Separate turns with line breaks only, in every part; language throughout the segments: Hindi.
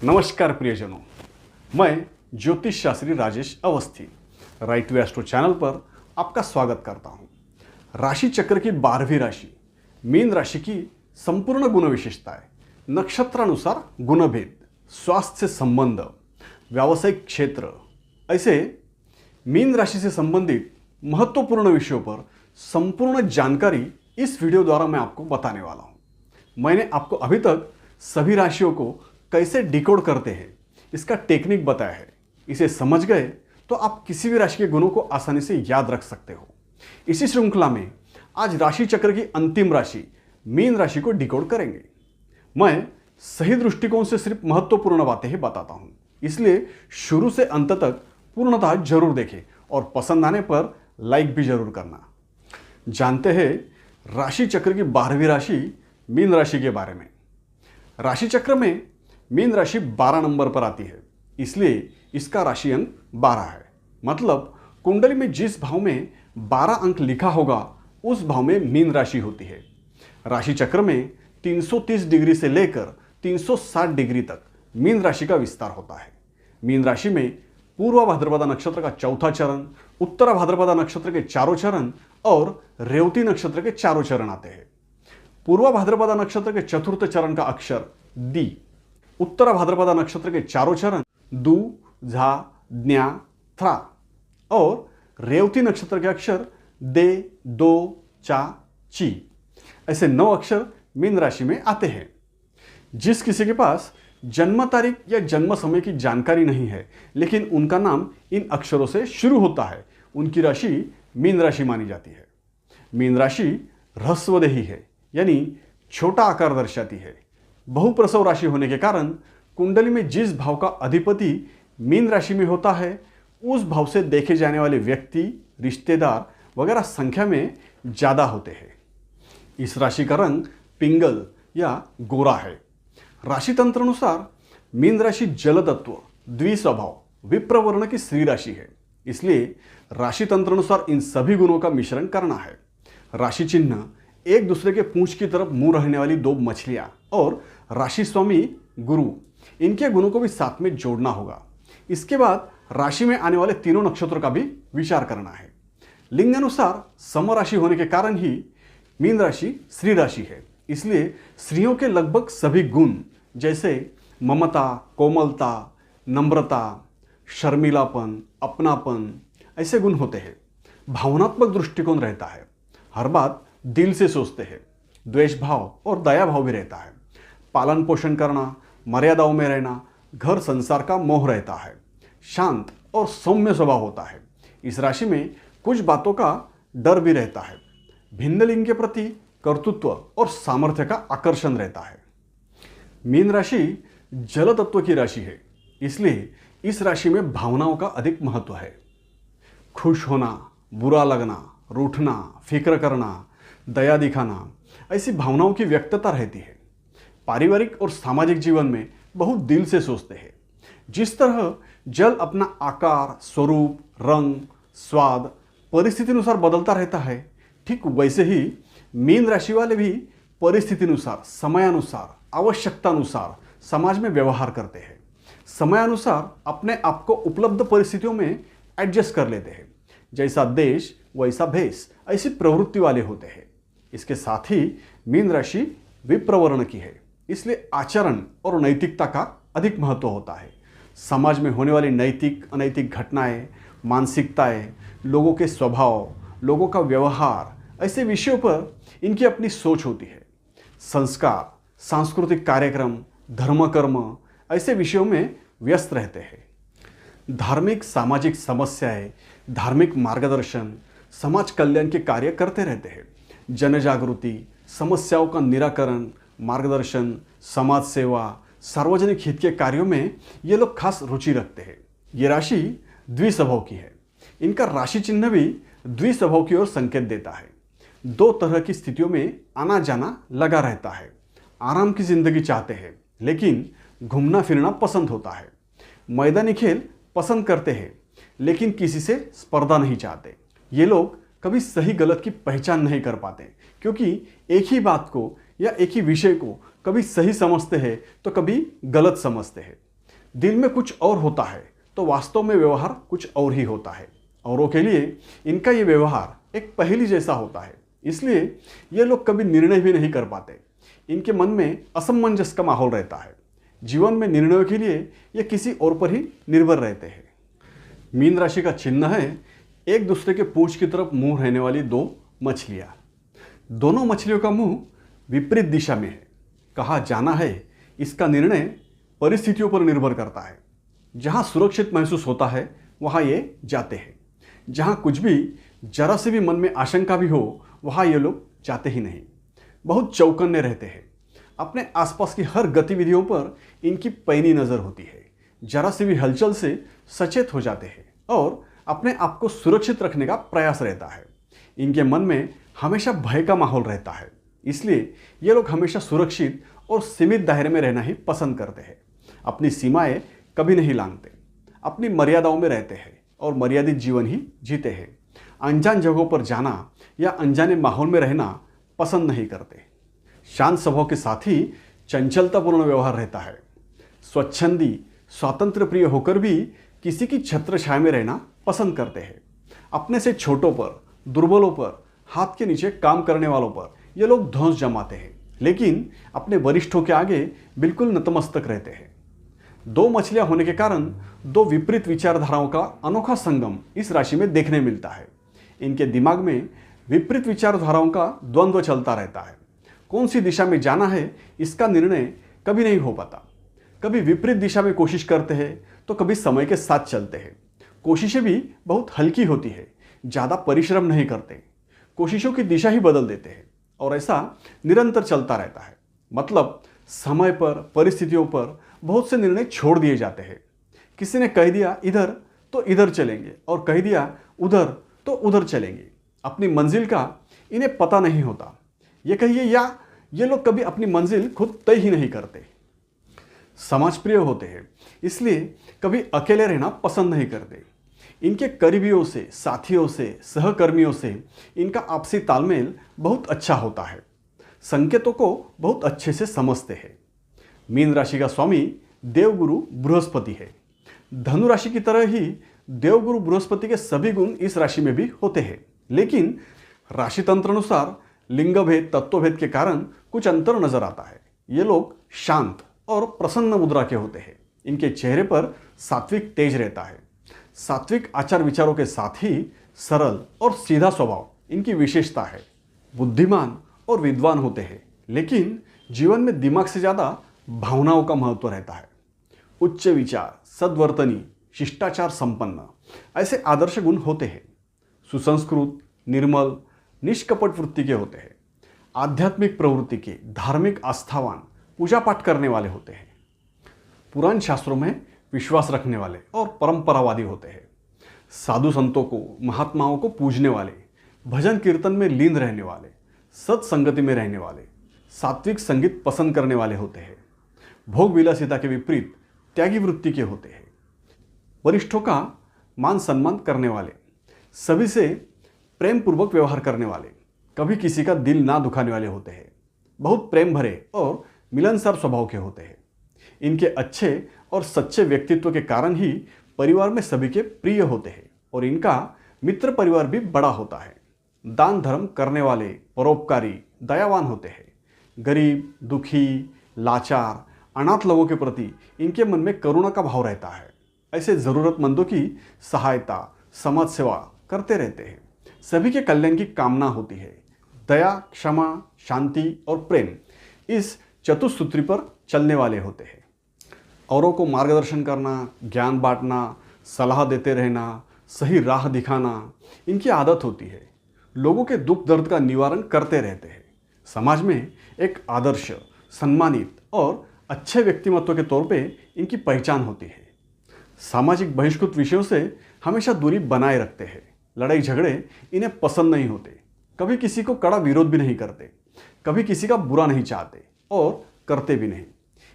नमस्कार प्रियजनों, मैं ज्योतिष Shastri Rajesh Awasthi right way astro channel पर आपका स्वागत करता हूं। राशि चक्र की 12वीं राशि मीन राशि की संपूर्ण गुण विशेषताएं, नक्षत्रानुसार गुणभेद, स्वास्थ्य से संबंध, व्यावसायिक क्षेत्र, ऐसे मीन राशि से संबंधित महत्वपूर्ण विषयों पर संपूर्ण जानकारी इस वीडियो द्वारा मैं आपको बताने वाला हूं। मैंने आपको अभी तक सभी राशियों को कैसे डिकोड करते हैं इसका टेक्निक बताया है। इसे समझ गए तो आप किसी भी राशि के गुणों को आसानी से याद रख सकते हो। इसी श्रृंखला में आज राशि चक्र की अंतिम राशि मीन राशि को डिकोड करेंगे। मैं सही दृष्टिकोण से सिर्फ महत्वपूर्ण बातें ही बताता हूं, इसलिए शुरू से अंत तक पूर्णतः जरूर देखें और पसंद आने पर लाइक भी जरूर करना। जानते हैं राशि चक्र की 12वीं राशि मीन राशि के बारे में। राशि चक्र में मीन राशि 12 नंबर पर आती है, इसलिए इसका राशि अंक 12 है। मतलब कुंडली में जिस भाव में 12 अंक लिखा होगा उस भाव में मीन राशि होती है। राशि चक्र में 330 डिग्री से लेकर 360 डिग्री तक मीन राशि का विस्तार होता है। मीन राशि में पूर्व भाद्रपदा नक्षत्र का चौथा चरण, उत्तर भाद्रपदा नक्षत्र के चारों चरण और रेवती नक्षत्र के चारों चरण आते हैं। पूर्व भाद्रपदा नक्षत्र के चतुर्थ चरण का अक्षर दी, उत्तर भाद्रपदा नक्षत्र के चारों चरण दु, झा, ज्ञा, थ्रा और रेवती नक्षत्र के अक्षर दे, दो, चा, ची, ऐसे 9 अक्षर मीन राशि में आते हैं। जिस किसी के पास जन्म तारीख या जन्म समय की जानकारी नहीं है लेकिन उनका नाम इन अक्षरों से शुरू होता है, उनकी राशि मीन राशि मानी जाती है। मीन राशि ह्रस्वदेही है, यानी छोटा आकार दर्शाती है। बहुप्रसव राशि होने के कारण कुंडली में जिस भाव का अधिपति मीन राशि में होता है उस भाव से देखे जाने वाले व्यक्ति, रिश्तेदार वगैरह संख्या में ज्यादा होते हैं। इस राशि का रंग पिंगल या गोरा है। राशि तंत्र अनुसार मीन राशि जल तत्व, द्विस्वभाव, विप्रवर्ण की स्त्री राशि है, इसलिए राशि तंत्र अनुसार इन सभी गुणों का मिश्रण करना है। राशि चिन्ह एक दूसरे के पूंछ की तरफ मुंह रहने वाली 2 मछलियां और राशि स्वामी गुरु, इनके गुणों को भी साथ में जोड़ना होगा। इसके बाद राशि में आने वाले तीनों नक्षत्रों का भी विचार करना है। लिंग अनुसार समराशि होने के कारण ही मीन राशि स्त्री राशि है, इसलिए स्त्रियों के लगभग सभी गुण जैसे ममता, कोमलता, नम्रता, शर्मिलापन, अपनापन, ऐसे गुण होते हैं। भावनात्मक दृष्टिकोण रहता है, हर बात दिल से सोचते हैं, द्वेष भाव और दया भाव भी रहता है। पालन पोषण करना, मर्यादाओं में रहना, घर संसार का मोह रहता है। शांत और सौम्य स्वभाव होता है। इस राशि में कुछ बातों का डर भी रहता है। भिन्न लिंग के प्रति कर्तृत्व और सामर्थ्य का आकर्षण रहता है। मीन राशि जल तत्व की राशि है, इसलिए इस राशि में भावनाओं का अधिक महत्व है। खुश होना, बुरा लगना, रूठना, फिक्र करना, दया दिखाना, ऐसी भावनाओं की व्यक्तता रहती है। पारिवारिक और सामाजिक जीवन में बहुत दिल से सोचते हैं। जिस तरह जल अपना आकार, स्वरूप, रंग, स्वाद परिस्थिति अनुसार बदलता रहता है, ठीक वैसे ही मीन राशि वाले भी परिस्थिति अनुसार, समयानुसार, आवश्यकता अनुसार समाज में व्यवहार करते हैं। समयानुसार अपने आप को उपलब्ध परिस्थितियों में एडजस्ट कर लेते हैं। जैसा देश वैसा भेष, ऐसी प्रवृत्ति वाले होते हैं। इसके साथ ही मीन राशि विप्रवर्ण की है, इसलिए आचरण और नैतिकता का अधिक महत्व होता है। समाज में होने वाली नैतिक अनैतिक घटनाएं, मानसिकताएं, लोगों के स्वभाव, लोगों का व्यवहार, ऐसे विषयों पर इनकी अपनी सोच होती है। संस्कार, सांस्कृतिक कार्यक्रम, धर्म कर्म, ऐसे विषयों में व्यस्त रहते हैं। धार्मिक सामाजिक समस्याएं, धार्मिक मार्गदर्शन, समाज कल्याण के कार्य करते रहते हैं। जन जागृति, समस्याओं का निराकरण, मार्गदर्शन, समाज सेवा, सार्वजनिक हित के कार्यों में ये लोग खास रुचि रखते हैं। ये राशि द्विस्वभाव की है। इनका राशि चिन्ह भी द्विस्वभाव की ओर संकेत देता है। 2 तरह की स्थितियों में आना जाना लगा रहता है। आराम की जिंदगी चाहते हैं लेकिन घूमना फिरना पसंद होता है। मैदानी खेल पसंद करते हैं लेकिन किसी से स्पर्धा नहीं चाहते। ये लोग कभी सही गलत की पहचान नहीं कर पाते, क्योंकि एक ही बात को या एक ही विषय को कभी सही समझते हैं तो कभी गलत समझते हैं। दिल में कुछ और होता है तो वास्तव में व्यवहार कुछ और ही होता है। औरों के लिए इनका ये व्यवहार एक पहेली जैसा होता है, इसलिए ये लोग कभी निर्णय भी नहीं कर पाते। इनके मन में असमंजस का माहौल रहता है। जीवन में निर्णयों के लिए ये किसी और पर ही निर्भर रहते हैं। मीन राशि का चिन्ह है एक दूसरे के पूंछ की तरफ मुंह रहने वाली दो मछलियां। दोनों मछलियों का मुंह विपरीत दिशा में है। कहाँ जाना है इसका निर्णय परिस्थितियों पर निर्भर करता है। जहाँ सुरक्षित महसूस होता है वहाँ ये जाते हैं। जहाँ कुछ भी जरा से भी मन में आशंका भी हो वहाँ ये लोग जाते ही नहीं। बहुत चौकन्ने रहते हैं। अपने आसपास की हर गतिविधियों पर इनकी पैनी नज़र होती है। जरा से भी हलचल से सचेत हो जाते हैं और अपने आप को सुरक्षित रखने का प्रयास रहता है। इनके मन में हमेशा भय का माहौल रहता है, इसलिए ये लोग हमेशा सुरक्षित और सीमित दायरे में रहना ही पसंद करते हैं। अपनी सीमाएं कभी नहीं लांघते, अपनी मर्यादाओं में रहते हैं और मर्यादित जीवन ही जीते हैं। अनजान जगहों पर जाना या अनजाने माहौल में रहना पसंद नहीं करते। शांत स्वभाव के साथ ही चंचलतापूर्ण व्यवहार रहता है। स्वच्छंदी, स्वातंत्र प्रिय होकर भी किसी की छत्र छाया में रहना पसंद करते हैं। अपने से छोटों पर, दुर्बलों पर, हाथ के नीचे काम करने वालों पर ये लोग धौंस जमाते हैं, लेकिन अपने वरिष्ठों के आगे बिल्कुल नतमस्तक रहते हैं। दो मछलियां होने के कारण दो विपरीत विचारधाराओं का अनोखा संगम इस राशि में देखने मिलता है। इनके दिमाग में विपरीत विचारधाराओं का द्वंद्व चलता रहता है। कौन सी दिशा में जाना है इसका निर्णय कभी नहीं हो पाता। कभी विपरीत दिशा में कोशिश करते हैं तो कभी समय के साथ चलते हैं। कोशिशें भी बहुत हल्की होती है, ज़्यादा परिश्रम नहीं करते, कोशिशों की दिशा ही बदल देते हैं और ऐसा निरंतर चलता रहता है। मतलब समय पर, परिस्थितियों पर बहुत से निर्णय छोड़ दिए जाते हैं। किसी ने कह दिया इधर तो इधर चलेंगे और कह दिया उधर तो उधर चलेंगे। अपनी मंजिल का इन्हें पता नहीं होता। ये कहिए या ये लोग कभी अपनी मंजिल खुद तय ही नहीं करते। समाज प्रिय होते हैं, इसलिए कभी अकेले रहना पसंद नहीं करते। इनके करीबियों से, साथियों से, सहकर्मियों से इनका आपसी तालमेल बहुत अच्छा होता है। संकेतों को बहुत अच्छे से समझते हैं। मीन राशि का स्वामी देवगुरु बृहस्पति है। धनु राशि की तरह ही देवगुरु बृहस्पति के सभी गुण इस राशि में भी होते हैं, लेकिन राशि तंत्र अनुसार लिंगभेद, तत्वभेद के कारण कुछ अंतर नजर आता है। ये लोग शांत और प्रसन्न मुद्रा के होते हैं। इनके चेहरे पर सात्विक तेज रहता है। सात्विक आचार विचारों के साथ ही सरल और सीधा स्वभाव इनकी विशेषता है। बुद्धिमान और विद्वान होते हैं, लेकिन जीवन में दिमाग से ज़्यादा भावनाओं का महत्व रहता है। उच्च विचार, सद्वर्तनी, शिष्टाचार संपन्न ऐसे आदर्श गुण होते हैं। सुसंस्कृत, निर्मल, निष्कपट वृत्ति के होते हैं। आध्यात्मिक प्रवृत्ति के, धार्मिक आस्थावान, पूजा पाठ करने वाले होते हैं। पुराण शास्त्रों में विश्वास रखने वाले और परंपरावादी होते हैं। साधु संतों को, महात्माओं को पूजने वाले, भजन कीर्तन में लीन रहने वाले, सत्संगति में रहने वाले, सात्विक संगीत पसंद करने वाले होते हैं। भोग विलासिता के विपरीत त्यागी वृत्ति के होते हैं। वरिष्ठों का मान सम्मान करने वाले, सभी से प्रेम पूर्वक व्यवहार करने वाले, कभी किसी का दिल ना दुखाने वाले होते हैं। बहुत प्रेम भरे और मिलनसार स्वभाव के होते हैं। इनके अच्छे और सच्चे व्यक्तित्व के कारण ही परिवार में सभी के प्रिय होते हैं और इनका मित्र परिवार भी बड़ा होता है। दान धर्म करने वाले, परोपकारी, दयावान होते हैं। गरीब, दुखी, लाचार, अनाथ लोगों के प्रति इनके मन में करुणा का भाव रहता है। ऐसे ज़रूरतमंदों की सहायता, समाज सेवा करते रहते हैं। सभी के कल्याण की कामना होती है। दया, क्षमा, शांति और प्रेम इस चतुसूत्री पर चलने वाले होते हैं। औरों को मार्गदर्शन करना, ज्ञान बांटना, सलाह देते रहना, सही राह दिखाना इनकी आदत होती है। लोगों के दुख दर्द का निवारण करते रहते हैं। समाज में एक आदर्श, सम्मानित और अच्छे व्यक्तिमत्व के तौर पे इनकी पहचान होती है। सामाजिक बहिष्कृत विषयों से हमेशा दूरी बनाए रखते हैं। लड़ाई झगड़े इन्हें पसंद नहीं होते। कभी किसी को कड़ा विरोध भी नहीं करते, कभी किसी का बुरा नहीं चाहते और करते भी नहीं।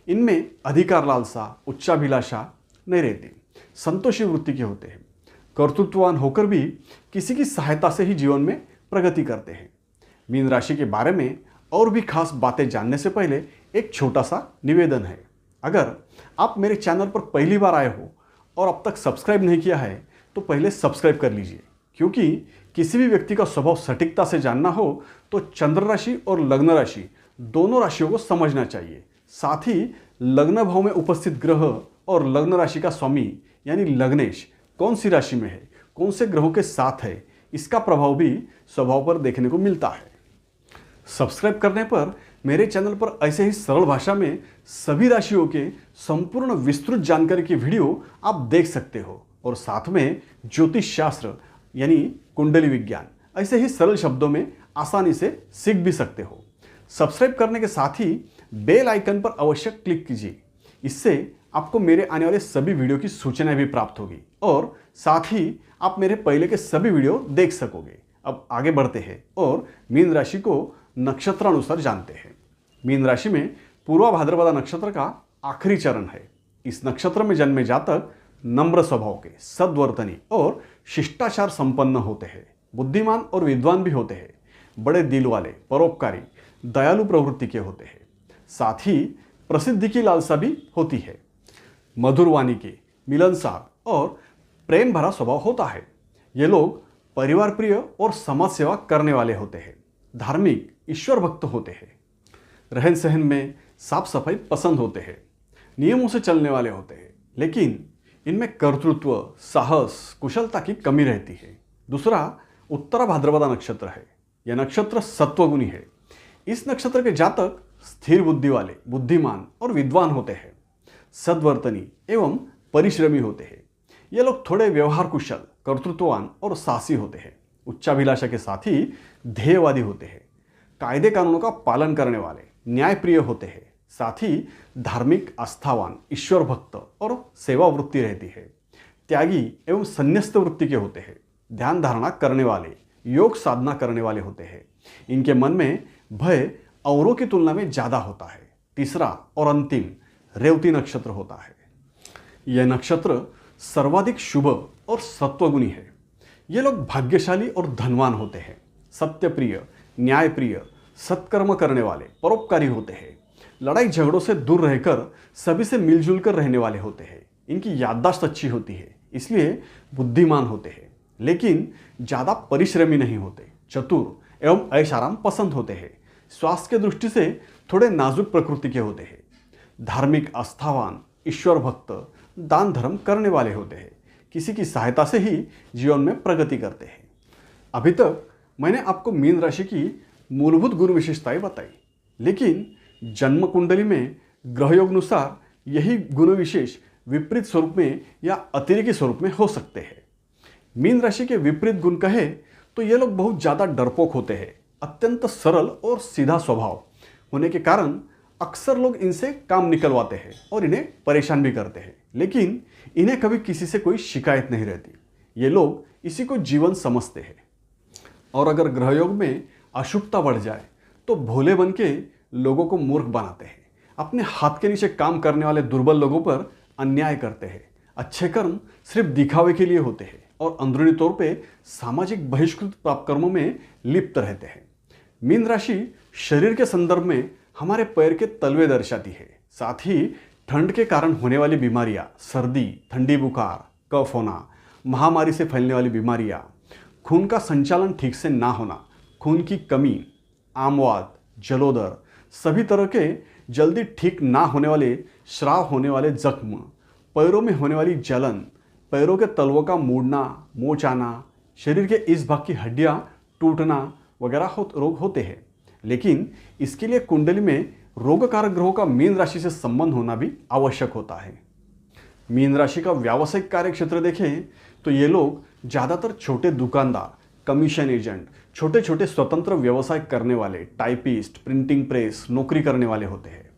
इनमें अधिकार लालसा, उच्चाभिलाषा नहीं रहती। संतोषी वृत्ति के होते हैं। कर्तृत्ववान होकर भी किसी की सहायता से ही जीवन में प्रगति करते हैं। मीन राशि के बारे में और भी खास बातें जानने से पहले एक छोटा सा निवेदन है। अगर आप मेरे चैनल पर पहली बार आए हो और अब तक सब्सक्राइब नहीं किया है तो पहले सब्सक्राइब कर लीजिए, क्योंकि किसी भी व्यक्ति का स्वभाव सटीकता से जानना हो तो चंद्र राशि और लग्न राशि दोनों राशियों को समझना चाहिए। साथ ही लग्न भाव में उपस्थित ग्रह और लग्न राशि का स्वामी यानी लग्नेश कौन सी राशि में है, कौन से ग्रहों के साथ है, इसका प्रभाव भी स्वभाव पर देखने को मिलता है। सब्सक्राइब करने पर मेरे चैनल पर ऐसे ही सरल भाषा में सभी राशियों के संपूर्ण विस्तृत जानकारी की वीडियो आप देख सकते हो और साथ में ज्योतिष शास्त्र यानी कुंडली विज्ञान ऐसे ही सरल शब्दों में आसानी से सीख भी सकते हो। सब्सक्राइब करने के साथ ही बेल आइकन पर अवश्य क्लिक कीजिए, इससे आपको मेरे आने वाले सभी वीडियो की सूचनाएं भी प्राप्त होगी और साथ ही आप मेरे पहले के सभी वीडियो देख सकोगे। अब आगे बढ़ते हैं और मीन राशि को नक्षत्रानुसार जानते हैं। मीन राशि में पूर्वा भाद्रपदा नक्षत्र का आखिरी चरण है। इस नक्षत्र में जन्मे जातक नम्र स्वभाव के, सद्वर्तनी और शिष्टाचार संपन्न होते हैं। बुद्धिमान और विद्वान भी होते हैं। बड़े दिल वाले, परोपकारी, दयालु प्रवृत्ति के होते हैं। साथ ही प्रसिद्धि की लालसा भी होती है। मधुर वाणी के, मिलनसार और प्रेम भरा स्वभाव होता है। ये लोग परिवार प्रिय और समाज सेवा करने वाले होते हैं। धार्मिक, ईश्वर भक्त होते हैं। रहन सहन में साफ सफाई पसंद होते हैं। नियमों से चलने वाले होते हैं, लेकिन इनमें कर्तृत्व, साहस, कुशलता की कमी रहती है। दूसरा उत्तरा भाद्रपदा नक्षत्र है। यह नक्षत्र सत्वगुणी है। इस नक्षत्र के जातक स्थिर बुद्धि वाले, बुद्धिमान और विद्वान होते हैं। सद्वर्तनी एवं परिश्रमी होते हैं। ये लोग थोड़े व्यवहार कुशल, कर्तृत्ववान और साहसी होते हैं। उच्चाभिलाषा के साथ ही ध्येयवादी होते हैं। कायदे कानूनों का पालन करने वाले, न्यायप्रिय होते हैं। साथ ही धार्मिक, आस्थावान, ईश्वर भक्त और सेवा वृत्ति रहती है। त्यागी एवं संन्यस्त वृत्ति के होते हैं। ध्यान धारणा करने वाले, योग साधना करने वाले होते हैं। इनके मन में भय औरों की तुलना में ज़्यादा होता है। तीसरा और अंतिम रेवती नक्षत्र होता है। यह नक्षत्र सर्वाधिक शुभ और सत्वगुणी है। ये लोग भाग्यशाली और धनवान होते हैं। सत्यप्रिय, न्यायप्रिय, सत्कर्म करने वाले, परोपकारी होते हैं। लड़ाई झगड़ों से दूर रहकर सभी से मिलजुल कर रहने वाले होते हैं। इनकी याददाश्त अच्छी होती है, इसलिए बुद्धिमान होते हैं, लेकिन ज़्यादा परिश्रमी नहीं होते। चतुर एवं ऐश आराम पसंद होते हैं। स्वास्थ्य की दृष्टि से थोड़े नाजुक प्रकृति के होते हैं। धार्मिक, आस्थावान, ईश्वर भक्त, दान धर्म करने वाले होते हैं। किसी की सहायता से ही जीवन में प्रगति करते हैं। अभी तक मैंने आपको मीन राशि की मूलभूत गुण विशेषताएं बताई, लेकिन जन्म कुंडली में ग्रहयोगानुसार यही गुण विशेष विपरीत स्वरूप में या अतिरेकी स्वरूप में हो सकते हैं। मीन राशि के विपरीत गुण कहे तो ये लोग बहुत ज़्यादा डरपोक होते हैं। अत्यंत सरल और सीधा स्वभाव होने के कारण अक्सर लोग इनसे काम निकलवाते हैं और इन्हें परेशान भी करते हैं, लेकिन इन्हें कभी किसी से कोई शिकायत नहीं रहती। ये लोग इसी को जीवन समझते हैं। और अगर ग्रहयोग में अशुभता बढ़ जाए तो भोले बन के लोगों को मूर्ख बनाते हैं। अपने हाथ के नीचे काम करने वाले दुर्बल लोगों पर अन्याय करते हैं। अच्छे कर्म सिर्फ दिखावे के लिए होते हैं और अंदरूनी तौर पे सामाजिक बहिष्कृत पाप कर्मों में लिप्त रहते हैं। मीन राशि शरीर के संदर्भ में हमारे पैर के तलवे दर्शाती है। साथ ही ठंड के कारण होने वाली बीमारियां, सर्दी, ठंडी बुखार, कफ होना, महामारी से फैलने वाली बीमारियां, खून का संचालन ठीक से ना होना, खून की कमी, आमवात, जलोदर, सभी तरह के जल्दी ठीक ना होने वाले श्राव होने वाले जख्म, पैरों में होने वाली जलन, पैरों के तलवों का मुड़ना, मोच आना, शरीर के इस भाग की हड्डियां टूटना वगैरह रोग होते हैं। लेकिन इसके लिए कुंडली में रोगकारक ग्रहों का मीन राशि से संबंध होना भी आवश्यक होता है। मीन राशि का व्यावसायिक कार्य क्षेत्र देखें तो ये लोग ज़्यादातर छोटे दुकानदार, कमीशन एजेंट, छोटे छोटे स्वतंत्र व्यवसाय करने वाले, टाइपिस्ट, प्रिंटिंग प्रेस, नौकरी करने वाले होते हैं।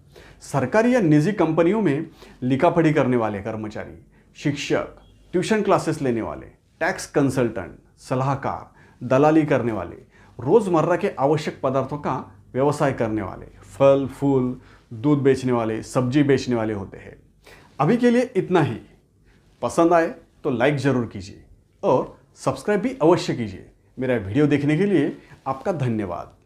सरकारी या निजी कंपनियों में लिखापढ़ी करने वाले कर्मचारी, शिक्षक, ट्यूशन क्लासेस लेने वाले, टैक्स कंसल्टेंट, सलाहकार, दलाली करने वाले, रोजमर्रा के आवश्यक पदार्थों का व्यवसाय करने वाले, फल फूल, दूध बेचने वाले, सब्जी बेचने वाले होते हैं। अभी के लिए इतना ही। पसंद आए तो लाइक ज़रूर कीजिए और सब्सक्राइब भी अवश्य कीजिए। मेरा वीडियो देखने के लिए आपका धन्यवाद।